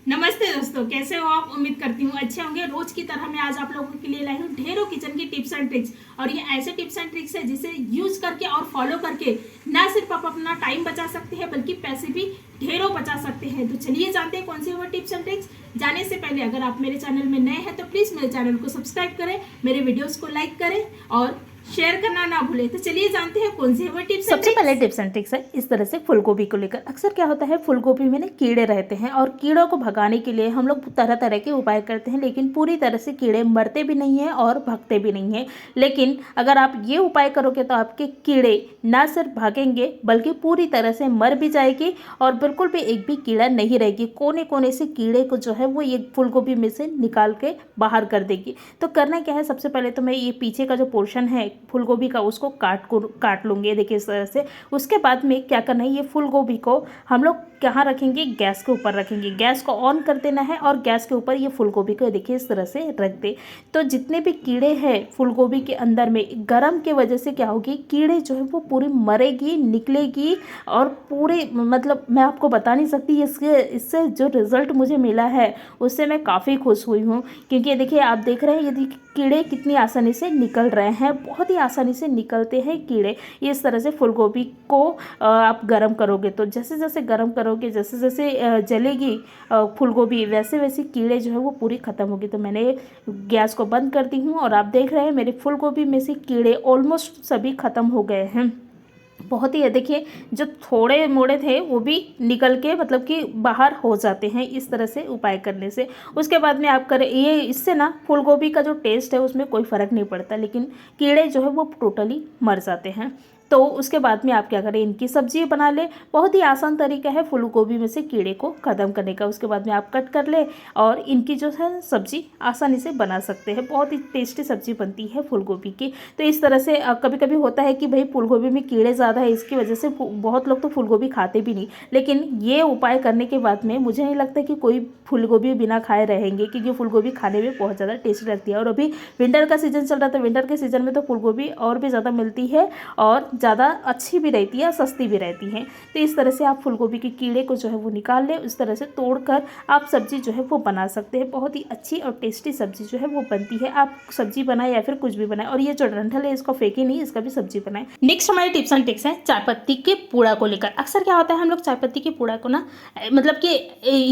नमस्ते दोस्तों, कैसे हो आप? उम्मीद करती हूँ अच्छे होंगे। रोज की तरह मैं आज आप लोगों के लिए लाई हूँ ढेरों किचन की टिप्स एंड ट्रिक्स। और ये ऐसे टिप्स एंड ट्रिक्स है जिसे यूज करके और फॉलो करके ना सिर्फ आप अपना टाइम बचा सकते हैं बल्कि पैसे भी ढेरों बचा सकते हैं। तो चलिए जानते हैं कौन सी वो टिप्स एंड ट्रिक्स। जाने से पहले अगर आप मेरे चैनल में नए हैं तो प्लीज मेरे चैनल को सब्सक्राइब करें, मेरे वीडियोस को लाइक करें और शेयर करना ना भूलें। तो चलिए जानते हैं कौन सी वो टिप्स। सबसे पहले टिप्स एंड ट्रिक्स है इस तरह से फूल गोभी को लेकर। अक्सर क्या होता है, फूल गोभी में ना कीड़े रहते हैं और कीड़ों को भगाने के लिए हम लोग तरह तरह के उपाय करते हैं, लेकिन पूरी तरह से कीड़े मरते भी नहीं हैं और भगते भी नहीं हैं। लेकिन अगर आप ये उपाय करोगे तो आपके कीड़े ना सिर्फ भागेंगे बल्कि पूरी तरह से मर भी जाएगी और बिल्कुल भी एक भी कीड़ा नहीं रहेगी। कोने कोने से कीड़े को जो है वो ये फूल गोभी में से निकाल के बाहर कर देगी। तो करना क्या है, सबसे पहले तो मैं ये पीछे का जो पोर्शन है फूल गोभी का उसको काट लूँगी, देखिए इस तरह से। उसके बाद में क्या करना है, ये फूल गोभी को हम लोग कहाँ रखेंगे, गैस के ऊपर रखेंगे। गैस को ऑन कर देना है और गैस के ऊपर ये फूल गोभी को देखिए इस तरह से रख दे। तो जितने भी कीड़े हैं फूल गोभी के अंदर में, गरम के वजह से क्या होगी, कीड़े जो है वो पूरी मरेगी, निकलेगी और पूरे मतलब मैं आपको बता नहीं सकती इससे जो रिज़ल्ट मुझे मिला है उससे मैं काफ़ी खुश हुई हूँ। क्योंकि देखिए आप देख रहे हैं यदि कीड़े कितनी आसानी से निकल रहे हैं, बहुत ही आसानी से निकलते हैं कीड़े। इस तरह से फूल गोभी को आप गरम करोगे तो जैसे जैसे गरम करोगे, जैसे जैसे जलेगी फूल गोभी, वैसे वैसे कीड़े जो है वो पूरी ख़त्म होगी। तो मैंने गैस को बंद कर दी हूँ और आप देख रहे हैं मेरे फूल गोभी में से कीड़े ऑलमोस्ट सभी ख़त्म हो गए हैं। बहुत ही है, देखिए जो थोड़े मोड़े थे वो भी निकल के मतलब कि बाहर हो जाते हैं इस तरह से उपाय करने से। उसके बाद में आप करें ये, इससे ना फूल गोभी का जो टेस्ट है उसमें कोई फ़र्क नहीं पड़ता, लेकिन कीड़े जो है वो टोटली मर जाते हैं। तो उसके बाद में आप क्या करें, इनकी सब्जी बना ले। बहुत ही आसान तरीका है फूल गोभी में से कीड़े को ख़त्म करने का। उसके बाद में आप कट कर ले और इनकी जो है सब्जी आसानी से बना सकते हैं। बहुत ही टेस्टी सब्जी बनती है फूल गोभी की। तो इस तरह से कभी कभी होता है कि भाई फूल गोभी में कीड़े ज़्यादा है, इसकी वजह से बहुत लोग तो फूल गोभी खाते भी नहीं, लेकिन ये उपाय करने के बाद में मुझे नहीं लगता कि कोई फूल गोभी बिना खाए रहेंगे, क्योंकि फूल गोभी खाने में बहुत ज़्यादा टेस्टी लगती है। और अभी विंटर का सीज़न चल रहा था, विंटर के सीज़न में तो फूल गोभी और भी ज़्यादा मिलती है और ज़्यादा अच्छी भी रहती है, सस्ती भी रहती है। तो इस तरह से आप फूल गोभी के कीड़े को जो है वो निकाल लें, उस तरह से तोड़कर आप सब्जी जो है वो बना सकते हैं। बहुत ही अच्छी और टेस्टी सब्जी जो है वो बनती है। आप सब्जी बनाए या फिर कुछ भी बनाए, और ये जो डंठल है इसको फेंके नहीं, इसका भी सब्जी बनाए। नेक्स्ट हमारी टिप्स एंड ट्रिक्स है चाय पत्ती के पूड़ा को लेकर। अक्सर क्या होता है, हम लोग चाय पत्ती के पूड़ा को ना मतलब कि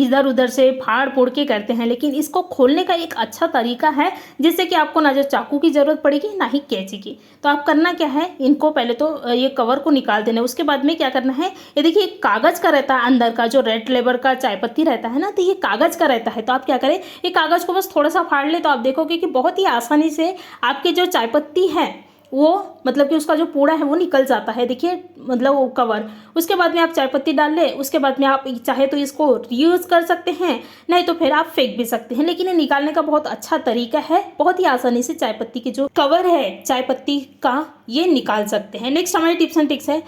इधर उधर से फाड़ फोड़ के करते हैं, लेकिन इसको खोलने का एक अच्छा तरीका है जिससे कि आपको ना जो चाकू की ज़रूरत पड़ेगी ना ही कैंची की। तो आप करना क्या है, इनको पहले तो ये कवर को निकाल देना है। उसके बाद में क्या करना है, ये देखिए कागज़ का रहता है अंदर का, जो रेड लेबर का चाय पत्ती रहता है ना, तो ये कागज़ का रहता है। तो आप क्या करें, ये कागज़ को बस थोड़ा सा फाड़ ले तो आप देखोगे कि बहुत ही आसानी से आपके जो चाय पत्ती है वो मतलब कि उसका जो पूड़ा है वो निकल जाता है। देखिए मतलब वो कवर। उसके बाद में आप चाय पत्ती डाल लें। उसके बाद में आप चाहे तो इसको रीयूज़ कर सकते हैं, नहीं तो फिर आप फेंक भी सकते हैं, लेकिन ये निकालने का बहुत अच्छा तरीका है। बहुत ही आसानी से चाय पत्ती की जो कवर है चाय पत्ती का ये निकाल सकते हैं। नेक्स्ट हमारी टिप्स एंड ट्रिक्स है,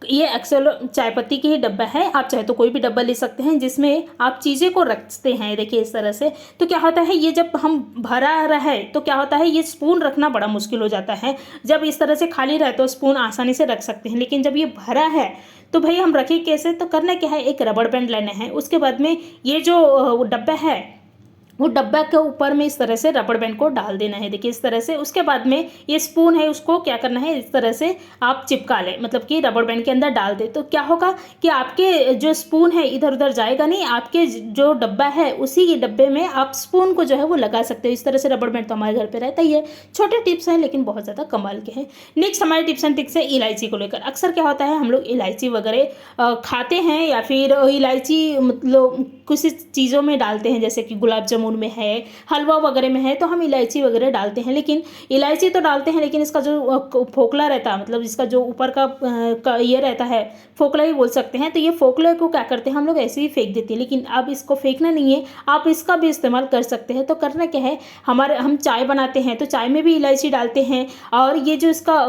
ये एक्सेल चाय पत्ती की ही डब्बा है, आप चाहे तो कोई भी डब्बा ले सकते हैं जिसमें आप चीज़ें को रखते हैं। देखिए इस तरह से। तो क्या होता है, ये जब हम भरा रहा है तो क्या होता है, ये स्पून रखना बड़ा मुश्किल हो जाता है। जब इस तरह से खाली रहे तो स्पून आसानी से रख सकते हैं, लेकिन जब ये भरा है तो भाई हम रखें कैसे। तो करना क्या है, एक रबड़ बैंड लेना है। उसके बाद में ये जो डब्बा है वो डब्बा के ऊपर में इस तरह से रबड़ बैंड को डाल देना है, देखिए इस तरह से। उसके बाद में ये स्पून है उसको क्या करना है, इस तरह से आप चिपका लें, मतलब कि रबड़ बैंड के अंदर डाल दे। तो क्या होगा कि आपके जो स्पून है इधर उधर जाएगा नहीं, आपके जो डब्बा है उसी डब्बे में आप स्पून को जो है वो लगा सकते हो। इस तरह से रबड़ बैंड तो हमारे घर पर रहता ही है। छोटे टिप्स हैं लेकिन बहुत ज़्यादा कमाल के हैं। नेक्स्ट हमारे टिप्स एंड ट्रिक्स है इलायची को लेकर। अक्सर क्या होता है, हम लोग इलायची वगैरह खाते हैं या फिर इलायची मतलब किसी चीज़ों में डालते हैं, जैसे कि गुलाब जामुन में है, हलवा वगैरह में है, तो हम इलायची वगैरह डालते हैं। लेकिन इलायची तो डालते हैं, लेकिन इसका जो फोकला रहता है, मतलब इसका जो ऊपर का ये रहता है, फोकला ही बोल सकते हैं। तो ये फोकले को क्या करते हैं, हम लोग ऐसे ही फेंक देते हैं, लेकिन अब इसको फेंकना नहीं है, आप इसका भी इस्तेमाल कर सकते हैं। तो करना क्या है, हम चाय बनाते हैं तो चाय में भी इलायची डालते हैं, और ये जो इसका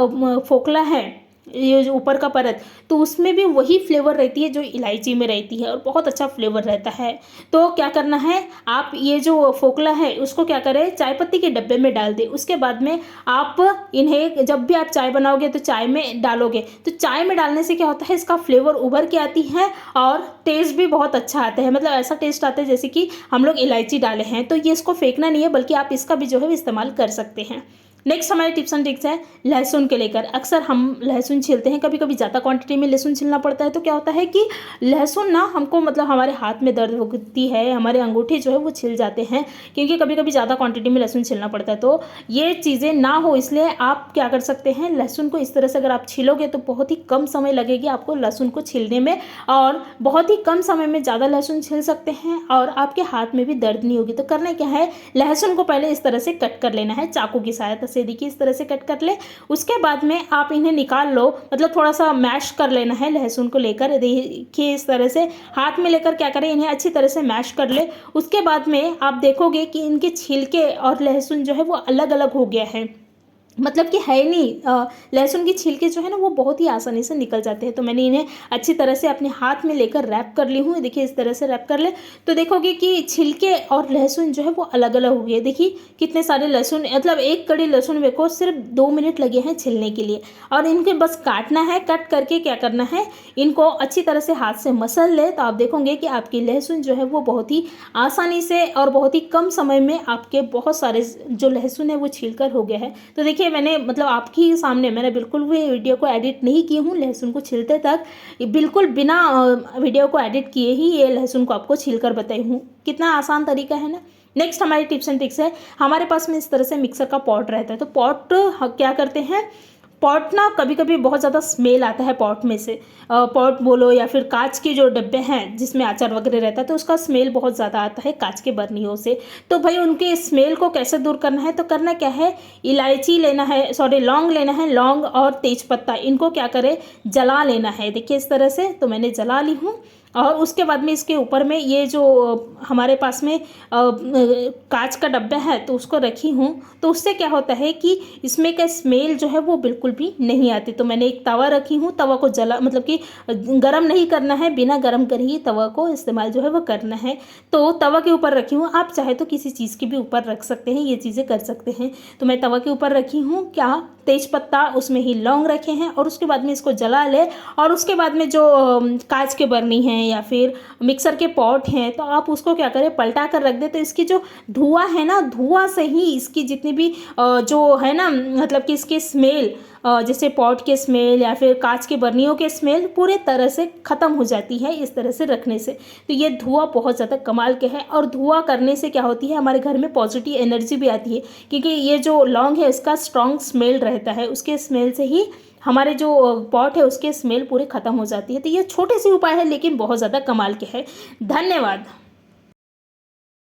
फोकला है ये जो ऊपर का परत, तो उसमें भी वही फ्लेवर रहती है जो इलायची में रहती है और बहुत अच्छा फ्लेवर रहता है। तो क्या करना है, आप ये जो फोकला है उसको क्या करें, चाय पत्ती के डब्बे में डाल दें। उसके बाद में आप इन्हें जब भी आप चाय बनाओगे तो चाय में डालोगे, तो चाय में डालने से क्या होता है, इसका फ्लेवर उभर के आती है और टेस्ट भी बहुत अच्छा आता है। मतलब ऐसा टेस्ट आता है जैसे कि हम लोग इलायची डाले हैं। तो ये इसको फेंकना नहीं है, बल्कि आप इसका भी जो है इस्तेमाल कर सकते हैं। नेक्स्ट हमारे टिप्स एंड ट्रिक्स है लहसुन के लेकर। अक्सर हम लहसुन छीलते हैं, कभी कभी ज़्यादा क्वांटिटी में लहसुन छीलना पड़ता है। तो क्या होता है कि लहसुन ना हमको मतलब हमारे हाथ में दर्द होती है, हमारे अंगूठे जो है वो छिल जाते हैं, क्योंकि कभी कभी ज़्यादा क्वांटिटी में लहसुन छीलना पड़ता है। तो ये चीज़ें ना हो इसलिए आप क्या कर सकते हैं, लहसुन को इस तरह से अगर आप छीलोगे तो बहुत ही कम समय लगेगी आपको लहसुन को छीलने में, और बहुत ही कम समय में ज़्यादा लहसुन छील सकते हैं और आपके हाथ में भी दर्द नहीं होगी। तो करना क्या है, लहसुन को पहले इस तरह से कट कर लेना है चाकू की सहायता से। देखिए इस तरह से कट कर ले। उसके बाद में आप इन्हें निकाल लो, मतलब थोड़ा सा मैश कर लेना है लहसुन को लेकर। देखिए इस तरह से हाथ में लेकर क्या करें, इन्हें अच्छी तरह से मैश कर ले। उसके बाद में आप देखोगे कि इनके छिलके और लहसुन जो है वो अलग अलग हो गया है, मतलब कि है नहीं, लहसुन की छिलके जो है ना वो बहुत ही आसानी से निकल जाते हैं। तो मैंने इन्हें अच्छी तरह से अपने हाथ में लेकर रैप कर ली हूँ। देखिए इस तरह से रैप कर ले तो देखोगे कि छिलके और लहसुन जो है वो अलग अलग हो गए। देखिए कितने सारे लहसुन, मतलब एक कड़ी लहसुन मेरे को सिर्फ 2 मिनट लगे हैं छिलने के लिए। और इनके बस काटना है, कट करके क्या करना है, इनको अच्छी तरह से हाथ से मसल ले। तो आप देखोगे कि आपकी लहसुन जो है वो बहुत ही आसानी से और बहुत ही कम समय में आपके बहुत सारे जो लहसुन है वो छीलकर हो गया है। तो देखिए मैंने मतलब आपके सामने मैंने बिल्कुल भी वीडियो को एडिट नहीं की हूँ लहसुन को छीलते तक, बिल्कुल बिना वीडियो को एडिट किए ही ये लहसुन को आपको छीलकर बताई हूँ। कितना आसान तरीका है ना। नेक्स्ट हमारी टिप्स एंड ट्रिक्स है, हमारे पास में इस तरह से मिक्सर का पॉट रहता है। तो पॉट क्या करते हैं, पॉट ना कभी कभी बहुत ज़्यादा स्मेल आता है पॉट में से, पॉट बोलो या फिर कांच के जो डब्बे हैं जिसमें अचार वगैरह रहता है, तो उसका स्मेल बहुत ज़्यादा आता है कांच के बर्नियों से। तो भाई उनके स्मेल को कैसे दूर करना है, तो करना क्या है, इलायची लेना है, सॉरी लौंग लेना है, लौंग और तेजपत्ता इनको क्या करें, जला लेना है। देखिए इस तरह से तो मैंने जला ली हूँ। और उसके बाद में इसके ऊपर में ये जो हमारे पास में कांच का डब्बा है तो उसको रखी हूँ। तो उससे क्या होता है कि इसमें का स्मेल जो है वो बिल्कुल भी नहीं आती। तो मैंने एक तवा रखी हूँ, तवा को जला मतलब कि गरम नहीं करना है, बिना गरम कर ही तवा को इस्तेमाल जो है वो करना है। तो तवा के ऊपर रखी हूँ, आप चाहे तो किसी चीज़ के भी ऊपर रख सकते हैं, ये चीज़ें कर सकते हैं। तो मैं तवा के ऊपर रखी हूँ, क्या तेजपत्ता उसमें ही लौंग रखे हैं, और उसके बाद में इसको जला ले। और उसके बाद में जो कांच के बर्नी हैं या फिर मिक्सर के पॉट हैं, तो आप उसको क्या करें, पलटा कर रख दे। तो इसकी जो धुआं है ना, धुआं से ही इसकी जितनी भी जो है ना, मतलब कि इसकी स्मेल, जैसे पॉट के स्मेल या फिर कांच के बर्नियों के स्मेल पूरे तरह से ख़त्म हो जाती है इस तरह से रखने से। तो ये धुआं बहुत ज़्यादा कमाल के है, और धुआं करने से क्या होती है, हमारे घर में पॉजिटिव एनर्जी भी आती है, क्योंकि ये जो लौंग है इसका स्ट्रॉन्ग स्मेल रहता है, उसके स्मेल से ही हमारे जो पॉट है उसके स्मेल पूरे ख़त्म हो जाती है। तो ये छोटे से उपाय है लेकिन बहुत ज़्यादा कमाल के है। धन्यवाद।